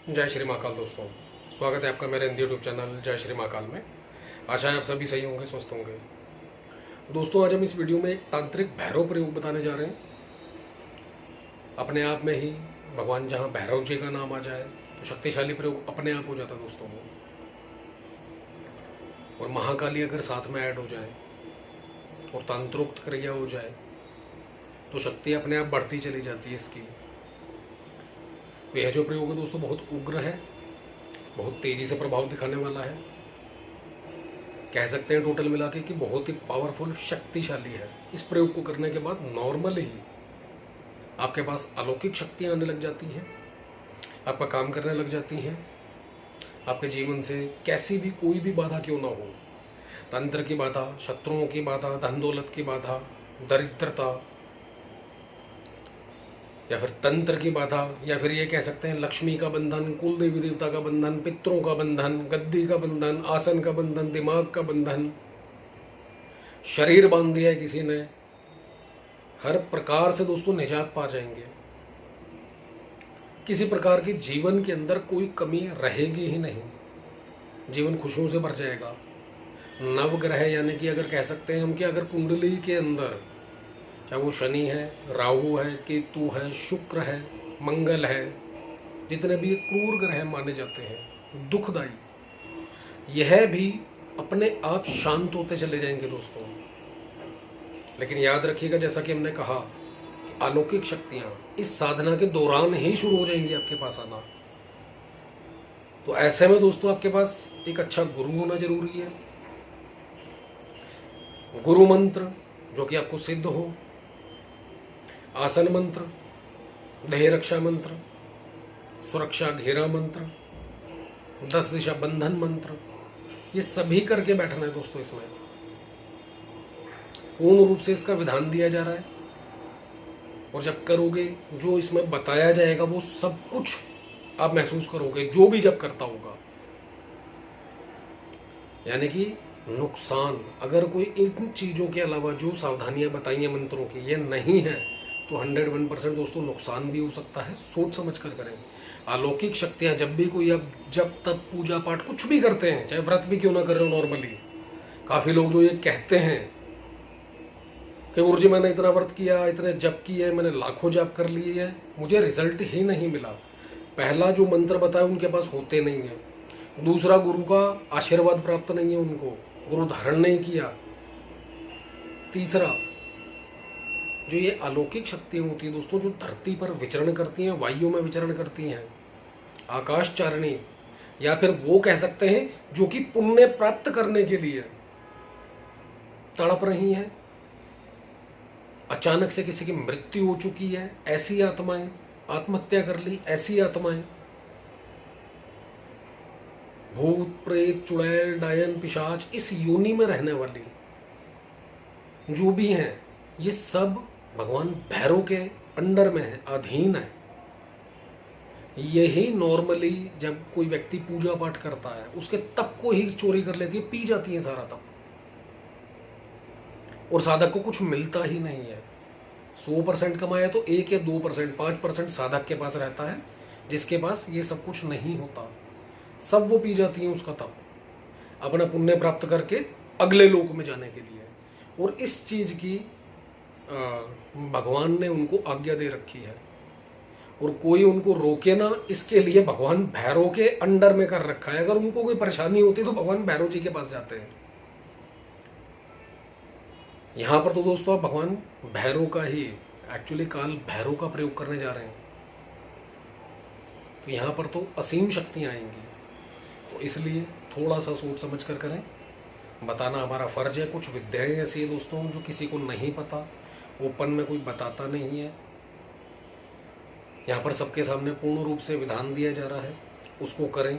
जय श्री महाकाल दोस्तों, स्वागत है आपका मेरे हिंदी यूट्यूब चैनल जय श्री महाकाल में। आशा है आप सभी सही होंगे, स्वस्थ होंगे। दोस्तों, आज हम इस वीडियो में एक तांत्रिक भैरव प्रयोग बताने जा रहे हैं। अपने आप में ही भगवान जहाँ भैरव जी का नाम आ जाए तो शक्तिशाली प्रयोग अपने आप हो जाता है दोस्तों वो। और महाकाली अगर साथ में ऐड हो जाए और तंत्रोक्त क्रिया हो जाए तो शक्ति अपने आप बढ़ती चली जाती है इसकी। तो यह जो प्रयोग है दोस्तों बहुत उग्र है, बहुत तेजी से प्रभाव दिखाने वाला है। कह सकते हैं टोटल मिला के कि बहुत ही पावरफुल, शक्तिशाली है। इस प्रयोग को करने के बाद नॉर्मल ही आपके पास अलौकिक शक्तियां आने लग जाती हैं, आपका काम करने लग जाती हैं। आपके जीवन से कैसी भी कोई भी बाधा क्यों ना हो, तंत्र की बाधा, शत्रुओं की बाधा, धन दौलत की बाधा, दरिद्रता, या फिर तंत्र की बाधा, या फिर ये कह सकते हैं लक्ष्मी का बंधन, कुल देवी देवता का बंधन, पितरों का बंधन, गद्दी का बंधन, आसन का बंधन, दिमाग का बंधन, शरीर बांध दिया है किसी ने, हर प्रकार से दोस्तों निजात पा जाएंगे। किसी प्रकार की जीवन के अंदर कोई कमी रहेगी ही नहीं, जीवन खुशियों से भर जाएगा। नवग्रह यानी कि अगर कह सकते हैं हम कि अगर कुंडली के अंदर चाहे वो शनि है, राहु है, केतु है, शुक्र है, मंगल है, जितने भी क्रूर ग्रह माने जाते हैं दुखदाई, यह भी अपने आप शांत होते चले जाएंगे दोस्तों। लेकिन याद रखिएगा, जैसा कि हमने कहा कि अलौकिक शक्तियां इस साधना के दौरान ही शुरू हो जाएंगी आपके पास आना। तो ऐसे में दोस्तों आपके पास एक अच्छा गुरु होना जरूरी है। गुरु मंत्र जो कि आपको सिद्ध हो, आसन मंत्र, देह रक्षा मंत्र, सुरक्षा घेरा मंत्र, 10 दिशा बंधन मंत्र, ये सभी करके बैठना है दोस्तों। इसमें पूर्ण रूप से इसका विधान दिया जा रहा है, और जब करोगे जो इसमें बताया जाएगा वो सब कुछ आप महसूस करोगे, जो भी जब करता होगा। यानी कि नुकसान, अगर कोई इन चीजों के अलावा जो सावधानियां बताई हैं मंत्रों की ये नहीं है तो 101% दोस्तों नुकसान भी हो सकता है। सोच समझ कर करें। अलौकिक शक्तियां जब भी कोई अब जब तब पूजा पाठ कुछ भी करते हैं, चाहे व्रत भी क्यों ना कर रहे हो नॉर्मली, काफी लोग जो ये कहते हैं कि गुरुजी मैंने इतना व्रत किया, इतने जप किए, मैंने लाखों जप कर लिए है, मुझे रिजल्ट ही नहीं मिला। पहला जो मंत्र बताया उनके पास होते नहीं है, दूसरा गुरु का आशीर्वाद प्राप्त नहीं है उनको, गुरु धारण नहीं किया, तीसरा जो ये अलौकिक शक्तियां होती है दोस्तों जो धरती पर विचरण करती हैं, वायु में विचरण करती हैं, आकाश चारणी, या फिर वो कह सकते हैं जो कि पुण्य प्राप्त करने के लिए तड़प रही हैं, अचानक से किसी की मृत्यु हो चुकी है, ऐसी आत्माएं, आत्महत्या कर ली ऐसी आत्माएं, भूत प्रेत चुड़ैल डायन पिशाच इस योनि में रहने वाली जो भी हैं, ये सब भगवान भैरव के अंडर में है, अधीन है। यही नॉर्मली जब कोई व्यक्ति पूजा पाठ करता है उसके तप को ही चोरी कर लेती है, पी जाती है सारा तप, और साधक को कुछ मिलता ही नहीं है। 100% कमाया तो 1 या 2%, 5% साधक के पास रहता है, जिसके पास ये सब कुछ नहीं होता। सब वो पी जाती है उसका तप, अपना पुण्य प्राप्त करके अगले लोक में जाने के लिए। और इस चीज की भगवान ने उनको आज्ञा दे रखी है, और कोई उनको रोके ना, इसके लिए भगवान भैरव के अंडर में कर रखा है। अगर उनको कोई परेशानी होती तो भगवान भैरव जी के पास जाते हैं। यहां पर तो दोस्तों आप भगवान भैरव का ही, एक्चुअली काल भैरव का प्रयोग करने जा रहे हैं, तो यहां पर तो असीम शक्तियां आएंगी। तो इसलिए थोड़ा सा सोच समझ कर करें, बताना हमारा फर्ज है। कुछ विद्याएं ऐसी है दोस्तों जो किसी को नहीं पता, ओपन में कोई बताता नहीं है, यहाँ पर सबके सामने पूर्ण रूप से विधान दिया जा रहा है, उसको करें।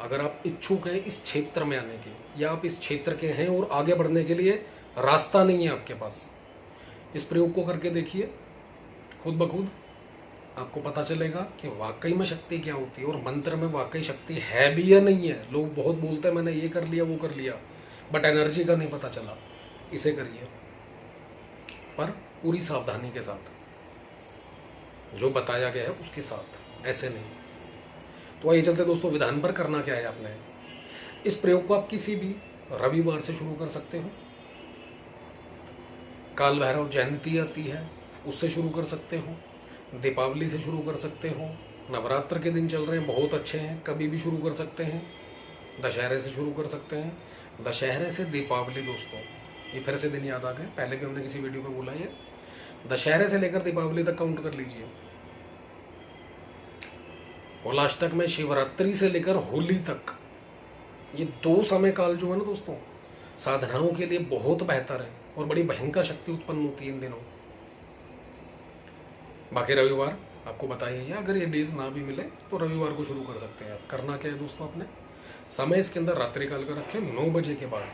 अगर आप इच्छुक हैं इस क्षेत्र में आने के, या आप इस क्षेत्र के हैं और आगे बढ़ने के लिए रास्ता नहीं है आपके पास, इस प्रयोग को करके देखिए, खुद ब खुद आपको पता चलेगा कि वाकई में शक्ति क्या होती है, और मंत्र में वाकई शक्ति है भी या नहीं है। लोग बहुत बोलते हैं मैंने ये कर लिया वो कर लिया, बट एनर्जी का नहीं पता चला। इसे करिए, पर पूरी सावधानी के साथ, जो बताया गया है उसके साथ, ऐसे नहीं। तो आइए चलते दोस्तों विधान पर। करना क्या है आपने, इस प्रयोग को आप किसी भी रविवार से शुरू कर सकते हो। काल भैरव जयंती आती है उससे शुरू कर सकते हो, दीपावली से शुरू कर सकते हो, नवरात्र के दिन चल रहे हैं बहुत अच्छे हैं, कभी भी शुरू कर सकते हैं, दशहरे से शुरू कर सकते हैं, दशहरे से दीपावली। दोस्तों ये फिर से दिन याद आ गए, पहले भी हमने किसी वीडियो में बोला है, दशहरे से लेकर दीपावली तक काउंट कर लीजिए, और लास्ट तक में शिवरात्रि से लेकर होली तक। ये 2 समय काल जो है ना दोस्तों, साधनाओं के लिए बहुत बेहतर है और बड़ी भयंकर शक्ति उत्पन्न होती है इन दिनों। बाकी रविवार आपको बताइए, अगर ये डेज ना भी मिले तो रविवार को शुरू कर सकते हैं आप। करना क्या है दोस्तों, अपने समय इसके अंदर रात्रि काल का रखें 9 बजे के बाद।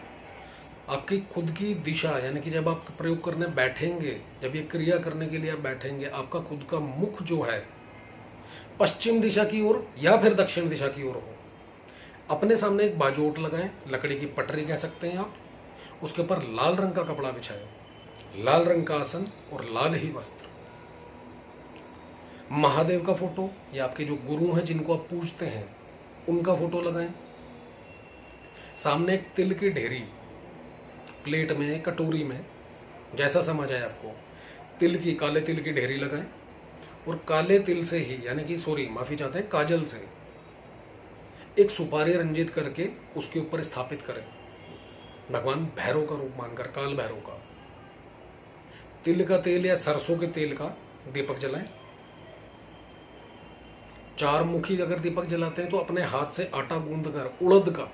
आपकी खुद की दिशा, यानी कि जब आप प्रयोग करने बैठेंगे, जब ये क्रिया करने के लिए आप बैठेंगे, आपका खुद का मुख जो है पश्चिम दिशा की ओर या फिर दक्षिण दिशा की ओर हो। अपने सामने एक बाजोट लगाएं, लकड़ी की पटरी कह सकते हैं आप, उसके ऊपर लाल रंग का कपड़ा बिछाएं, लाल रंग का आसन और लाल ही वस्त्र। महादेव का फोटो या आपके जो गुरु हैं जिनको आप पूजते हैं उनका फोटो लगाएं। सामने एक तिल की ढेरी, प्लेट में कटोरी में जैसा समझ आए आपको, तिल की, काले तिल की ढेरी लगाएं और काले तिल से ही, यानी कि सॉरी माफी चाहते हैं, काजल से एक सुपारी रंजित करके उसके ऊपर स्थापित करें, भगवान भैरव का रूप मानकर, काल भैरव का। तिल का तेल या सरसों के तेल का दीपक जलाएं। 4 मुखी अगर दीपक जलाते हैं तो अपने हाथ से आटा गूंद कर उड़द का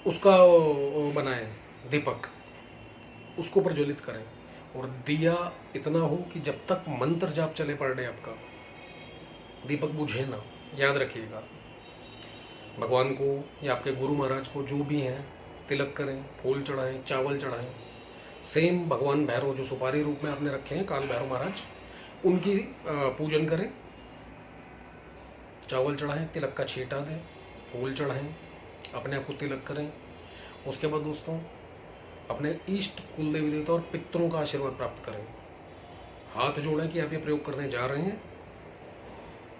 उसका बनाएं दीपक, उसको प्रज्वलित करें और दिया इतना हो कि जब तक मंत्र जाप चले पर डे आपका दीपक बुझे ना। याद रखिएगा, भगवान को या आपके गुरु महाराज को जो भी हैं तिलक करें, फूल चढ़ाएं, चावल चढ़ाएं। सेम भगवान भैरव जो सुपारी रूप में आपने रखे हैं, काल भैरव महाराज, उनकी पूजन करें, चावल चढ़ाएं, तिलक का छींटा दें, फूल चढ़ाएं, अपने आप को तिलक करें। उसके बाद दोस्तों अपने इष्ट, कुल देवी देवता और पितरों का आशीर्वाद प्राप्त करें। हाथ जोड़ें कि आप ये प्रयोग करने जा रहे हैं।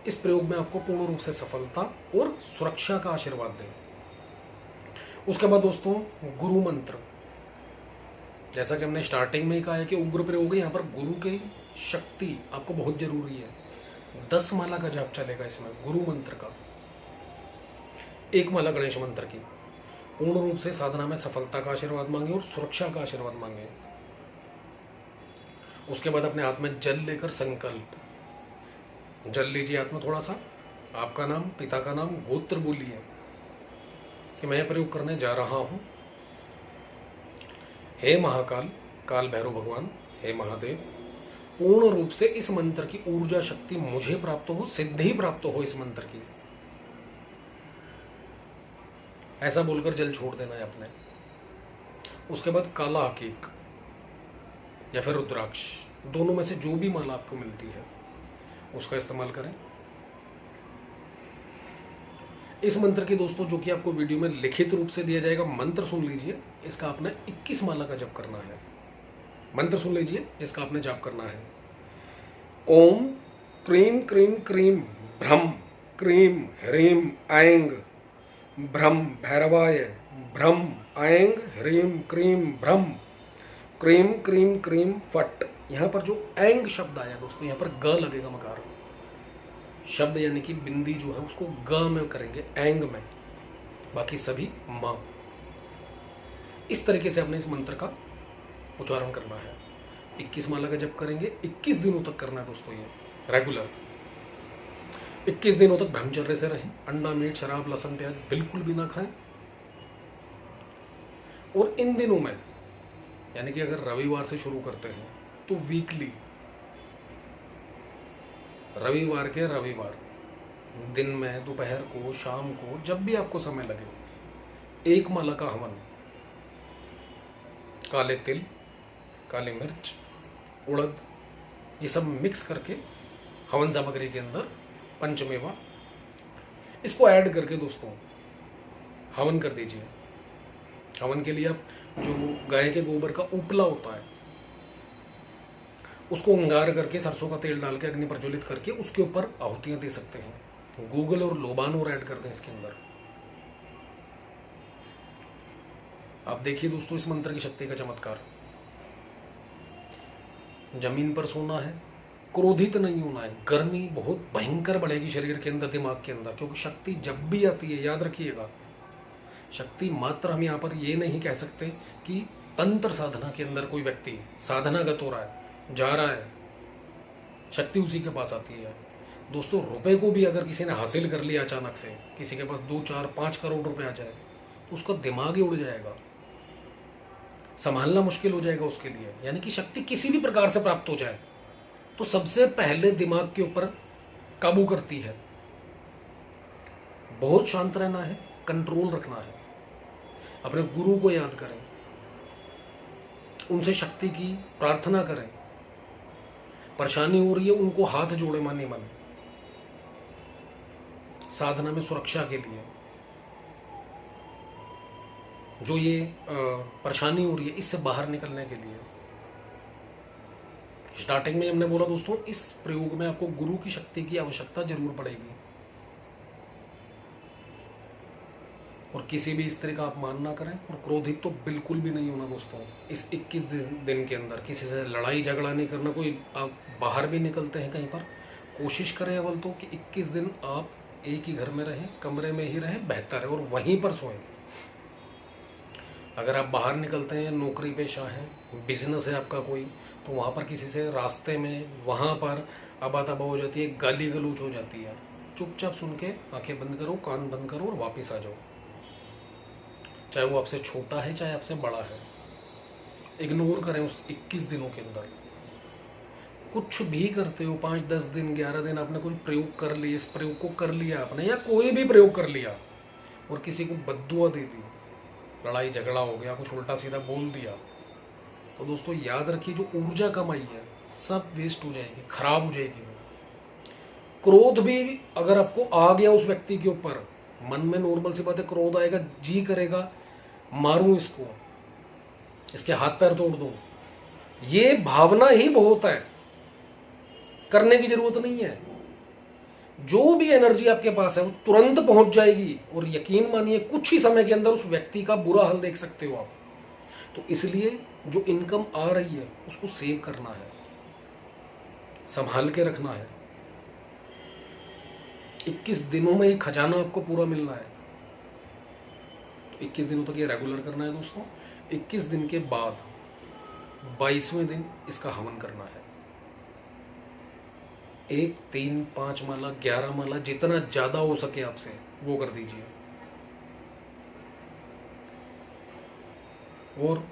इस प्रयोग में आपको पूर्ण रूप से सफलता और सुरक्षा का आशीर्वाद दें। उसके बाद दोस्तों गुरु मंत्र, जैसा कि हमने स्टार्टिंग में ही कहा है कि उग्र प्रयोग है, यहाँ पर गुरु की शक्ति आपको बहुत जरूरी है। 10 माला का जाप चलेगा इसमें गुरु मंत्र का, 1 माला गणेश मंत्र की। पूर्ण रूप से साधना में सफलता का आशीर्वाद मांगे और सुरक्षा का आशीर्वाद मांगे। उसके बाद अपने हाथ में जल लेकर संकल्प, जल लीजिए हाथ में थोड़ा सा, आपका नाम, पिता का नाम, गोत्र बोलिए कि मैं प्रयोग करने जा रहा हूं। हे महाकाल, काल भैरव भगवान, हे महादेव, पूर्ण रूप से इस मंत्र की ऊर्जा शक्ति मुझे प्राप्त हो, सिद्धि प्राप्त हो इस मंत्र की। ऐसा बोलकर जल छोड़ देना है अपने। उसके बाद काला हकीक या फिर रुद्राक्ष, दोनों में से जो भी माला आपको मिलती है उसका इस्तेमाल करें। इस मंत्र की दोस्तों जो कि आपको वीडियो में लिखित रूप से दिया जाएगा, मंत्र सुन लीजिए। इसका आपने 21 माला का जप करना है। मंत्र सुन लीजिए जिसका आपने जाप करना है। ओम क्रीम क्रीम क्रीम भ्रम क्रीम ह्रीम ऐंग भ्रम भैरवाय भ्रम ऐंग ह्रीम क्रीम भ्रम क्रीम क्रीम क्रीम फट। यहाँ पर जो ऐंग शब्द आया दोस्तों, यहाँ पर ग लगेगा मकार शब्द, यानी कि बिंदी जो है उसको ग में करेंगे, ऐंग में, बाकी सभी म। इस तरीके से आपने इस मंत्र का उच्चारण करना है। 21 माला का जप करेंगे, 21 दिनों तक करना है दोस्तों ये रेगुलर। 21 दिनों तक ब्रह्मचर्य से रहें, अंडा, मीट, शराब, लहसुन, प्याज बिल्कुल भी ना खाएं। और इन दिनों में, यानी कि अगर रविवार से शुरू करते हैं तो वीकली, रविवार के रविवार दिन में, दोपहर को, शाम को, जब भी आपको समय लगे, 1 माला का हवन, काले तिल, काली मिर्च, उड़द, ये सब मिक्स करके हवन सामग्री के अंदर पंचमेवा, इसको ऐड करके दोस्तों हवन कर दीजिए। हवन के लिए आप जो गाय के गोबर का उपला होता है उसको अंगार करके सरसों का तेल डाल के अग्नि प्रज्वलित करके उसके ऊपर आहुतियां दे सकते हैं। गूगल और लोबान और ऐड कर दें इसके अंदर। आप देखिए दोस्तों इस मंत्र की शक्ति का चमत्कार। जमीन पर सोना है, क्रोधित नहीं होना है। गर्मी बहुत भयंकर बढ़ेगी शरीर के अंदर, दिमाग के अंदर, क्योंकि शक्ति जब भी आती है, याद रखिएगा, शक्ति मात्र हम यहाँ पर ये नहीं कह सकते कि तंत्र साधना के अंदर कोई व्यक्ति साधनागत हो रहा है, जा रहा है, शक्ति उसी के पास आती है। दोस्तों रुपए को भी अगर किसी ने हासिल कर लिया अचानक से, किसी के पास 2, 4, 5 करोड़ रुपए आ जाए तो उसका दिमाग ही उड़ जाएगा, संभालना मुश्किल हो जाएगा उसके लिए। यानी कि शक्ति किसी भी प्रकार से प्राप्त हो जाए तो सबसे पहले दिमाग के ऊपर काबू करती है। बहुत शांत रहना है, कंट्रोल रखना है, अपने गुरु को याद करें, उनसे शक्ति की प्रार्थना करें। परेशानी हो रही है उनको हाथ जोड़े मन ही मन, साधना में सुरक्षा के लिए। जो ये परेशानी हो रही है इससे बाहर निकलने के लिए। स्टार्टिंग में हमने बोला दोस्तों, इस प्रयोग में आपको गुरु की शक्ति की आवश्यकता जरूर पड़ेगी, और किसी भी स्त्री का अपमान ना करें, और क्रोधित तो बिल्कुल भी नहीं होना दोस्तों। इस 21 दिन के अंदर किसी से लड़ाई झगड़ा नहीं करना। कोई आप बाहर भी निकलते हैं कहीं पर, कोशिश करें अव्वल तो कि 21 दिन आप एक ही घर में रहें, कमरे में ही रहें, बेहतर है, और वहीं पर सोएं। अगर आप बाहर निकलते हैं, नौकरी पेशा है, बिजनेस है आपका कोई, तो वहाँ पर किसी से रास्ते में वहाँ पर आबा तबा हो जाती है, गाली गलौज हो जाती है, चुपचाप सुन के आंखें बंद करो, कान बंद करो और वापस आ जाओ। चाहे वो आपसे छोटा है चाहे आपसे बड़ा है, इग्नोर करें उस 21 दिनों के अंदर। कुछ भी करते हो, 5, 10 दिन, 11 दिन आपने कुछ प्रयोग कर लिया, इस प्रयोग को कर लिया आपने, या कोई भी प्रयोग कर लिया और किसी को बद्दुआ दे दी, लड़ाई झगड़ा हो गया, कुछ उल्टा सीधा बोल दिया, तो दोस्तों याद रखिए जो ऊर्जा कमाई है सब वेस्ट हो जाएगी, खराब हो जाएगी। क्रोध भी अगर आपको आ गया उस व्यक्ति के ऊपर, मन में नॉर्मल सी बात है, क्रोध आएगा, जी करेगा मारूं इसको, इसके हाथ पैर तोड़ दूं, ये भावना ही बहुत है, करने की जरूरत नहीं है। जो भी एनर्जी आपके पास है वो तुरंत पहुंच जाएगी, और यकीन मानिए कुछ ही समय के अंदर उस व्यक्ति का बुरा हाल देख सकते हो आप। तो इसलिए जो इनकम आ रही है उसको सेव करना है, संभाल के रखना है। 21 दिनों में ये खजाना आपको पूरा मिलना है, तो 21 दिनों तक ये रेगुलर करना है दोस्तों। 21 दिन के बाद 22वें दिन इसका हवन करना है। 1, 3, 5 माला, 11 माला, जितना ज्यादा हो सके आपसे वो कर दीजिए। और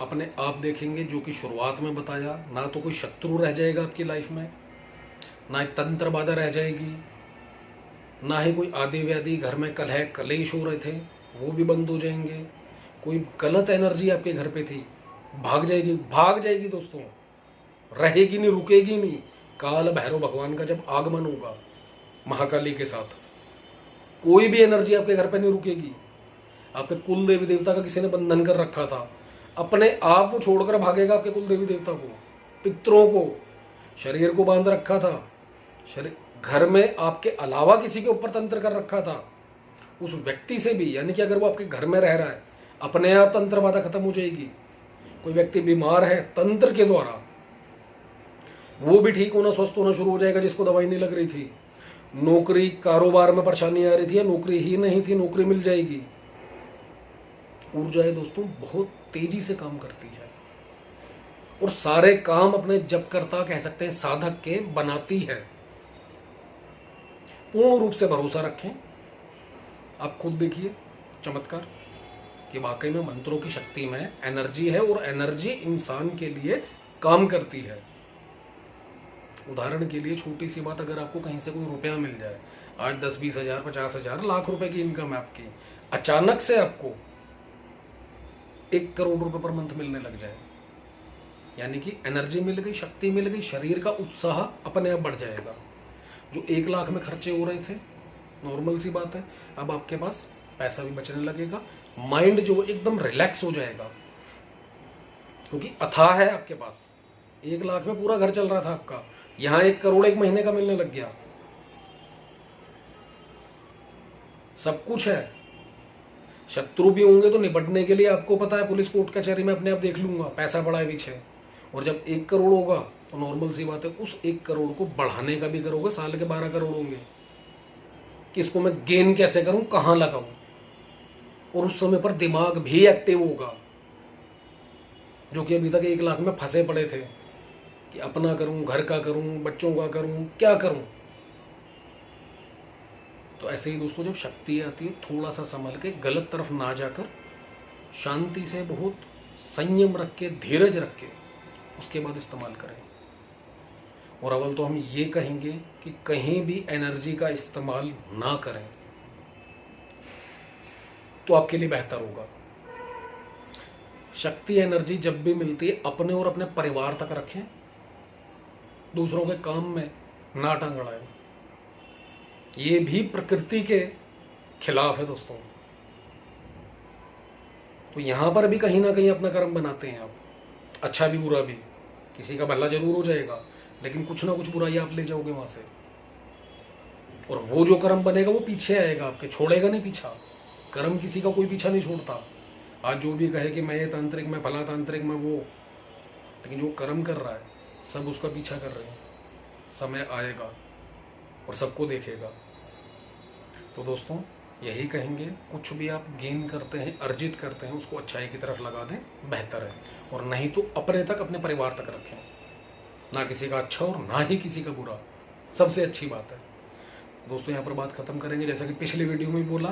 अपने आप देखेंगे, जो कि शुरुआत में बताया, ना तो कोई शत्रु रह जाएगा आपकी लाइफ में, ना एक तंत्र बाधा रह जाएगी, ना ही कोई आदि व्याधि, घर में कलह कलेश हो रहे थे वो भी बंद हो जाएंगे। कोई गलत एनर्जी आपके घर पे थी भाग जाएगी, भाग जाएगी दोस्तों, रहेगी नहीं, रुकेगी नहीं। काल भैरव भगवान का जब आगमन होगा महाकाली के साथ, कोई भी एनर्जी आपके घर पे नहीं रुकेगी। आपके कुल देवी देवता का किसी ने बंधन कर रखा था, अपने आप वो छोड़कर भागेगा आपके कुल देवी देवता को, पितरों को, शरीर को बांध रखा था, शरीर घर में आपके अलावा किसी के ऊपर तंत्र कर रखा था, उस व्यक्ति से भी, यानी कि अगर वो आपके घर में रह रहा है, अपने आप तंत्र बाधा खत्म हो जाएगी। कोई व्यक्ति बीमार है तंत्र के द्वारा, वो भी ठीक होना, स्वस्थ होना शुरू हो जाएगा, जिसको दवाई नहीं लग रही थी। नौकरी कारोबार में परेशानी आ रही थी या नौकरी ही नहीं थी, नौकरी मिल जाएगी। ऊर्जाएं दोस्तों बहुत तेजी से काम करती है, और सारे काम अपने जपकर्ता कह सकते हैं साधक के बनाती है। पूर्ण रूप से भरोसा रखें, आप खुद देखिए चमत्कार कि वाकई में मंत्रों की शक्ति में एनर्जी है, और एनर्जी इंसान के लिए काम करती है। उदाहरण के लिए छोटी सी बात, अगर आपको कहीं से कोई रुपया मिल जाए, आज 10, 20 हजार, 50 हजार, लाख रुपए की इनकम है आपकी, अचानक से आपको 1 करोड़ रुपए पर मंथ मिलने लग जाए, यानी कि एनर्जी मिल गई, शक्ति मिल गई, शरीर का उत्साह अपने आप बढ़ जाएगा। जो 1 लाख में खर्चे हो रहे थे, नॉर्मल सी बात है, अब आपके पास पैसा भी बचने लगेगा, माइंड जो एकदम रिलैक्स हो जाएगा, क्योंकि अथाह है आपके पास, 1 लाख में पूरा घर चल रहा था आपका, यहाँ 1 करोड़ 1 महीने का मिलने लग गया। सब कुछ है। शत्रु भी होंगे तो निपटने के लिए आपको पता है पुलिस कोर्ट कचहरी में अपने आप देख लूंगा, पैसा पड़ा है पीछे। और जब 1 करोड़ होगा तो नॉर्मल सी बात है, उस 1 करोड़ को बढ़ाने का भी करोगे, साल के 12 करोड़ होंगे कि इसको मैं गेन कैसे करूं, कहां लगाऊं। और उस समय पर दिमाग भी एक्टिव होगा, जो कि अभी तक 1 लाख में फंसे पड़े थे कि अपना करूं, घर का करूं, बच्चों का करूं, क्या करूं। तो ऐसे ही दोस्तों जब शक्ति आती है, थोड़ा सा संभल के, गलत तरफ ना जाकर शांति से, बहुत संयम रख के, धीरज रख के उसके बाद इस्तेमाल करें। और अव्वल तो हम ये कहेंगे कि कहीं भी एनर्जी का इस्तेमाल ना करें तो आपके लिए बेहतर होगा। शक्ति एनर्जी जब भी मिलती है अपने और अपने परिवार तक रखें, दूसरों के काम में ना टांग अड़ाएं। ये भी प्रकृति के खिलाफ है दोस्तों। तो यहां पर भी कहीं ना कहीं अपना कर्म बनाते हैं आप, अच्छा भी बुरा भी। किसी का भला जरूर हो जाएगा, लेकिन कुछ ना कुछ बुराई आप ले जाओगे वहां से, और वो जो कर्म बनेगा वो पीछे आएगा आपके, छोड़ेगा नहीं पीछा। कर्म किसी का कोई पीछा नहीं छोड़ता। आज जो भी कहे कि मैं ये तांत्रिक, मैं फला तांत्रिक, मैं वो, लेकिन जो कर्म कर रहा है सब उसका पीछा कर रहे हैं। समय आएगा और सबको देखेगा। तो दोस्तों यही कहेंगे, कुछ भी आप गेन करते हैं, अर्जित करते हैं, उसको अच्छाई की तरफ लगा दें, बेहतर है। और नहीं तो अपने तक, अपने परिवार तक रखें। ना किसी का अच्छा और ना ही किसी का बुरा, सबसे अच्छी बात है। दोस्तों यहाँ पर बात खत्म करेंगे। जैसा कि पिछले वीडियो में बोला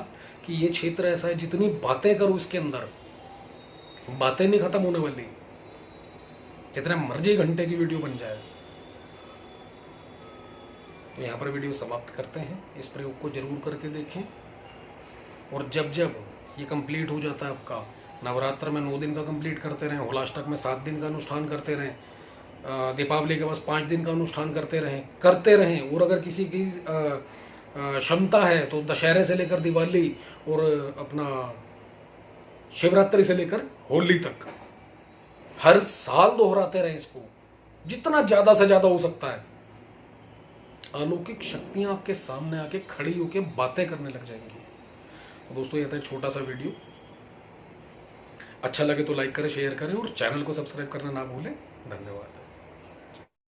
कि ये क्षेत्र ऐसा है, जितनी बातें करो इसके अंदर, बातें नहीं खत्म होने वाली, जितने मर्जी घंटे की वीडियो बन जाए। तो यहाँ पर वीडियो समाप्त करते हैं। इस प्रयोग को जरूर करके देखें। और जब जब ये कंप्लीट हो जाता है आपका, नवरात्र में 9 दिन का कंप्लीट करते रहें, होलाष्टक में 7 दिन का अनुष्ठान करते रहें, दीपावली के पास 5 दिन का अनुष्ठान करते रहें। और अगर किसी की क्षमता है तो दशहरे से लेकर दिवाली और अपना शिवरात्रि से लेकर होली तक हर साल दोहराते रहें इसको, जितना ज़्यादा से ज़्यादा हो सकता है। अलौकिक शक्तियां आपके सामने आके खड़ी होकर बातें करने लग जाएंगी। तो दोस्तों यह था एक छोटा सा वीडियो। अच्छा लगे तो लाइक करें, शेयर करें और चैनल को सब्सक्राइब करना ना भूलें। धन्यवाद।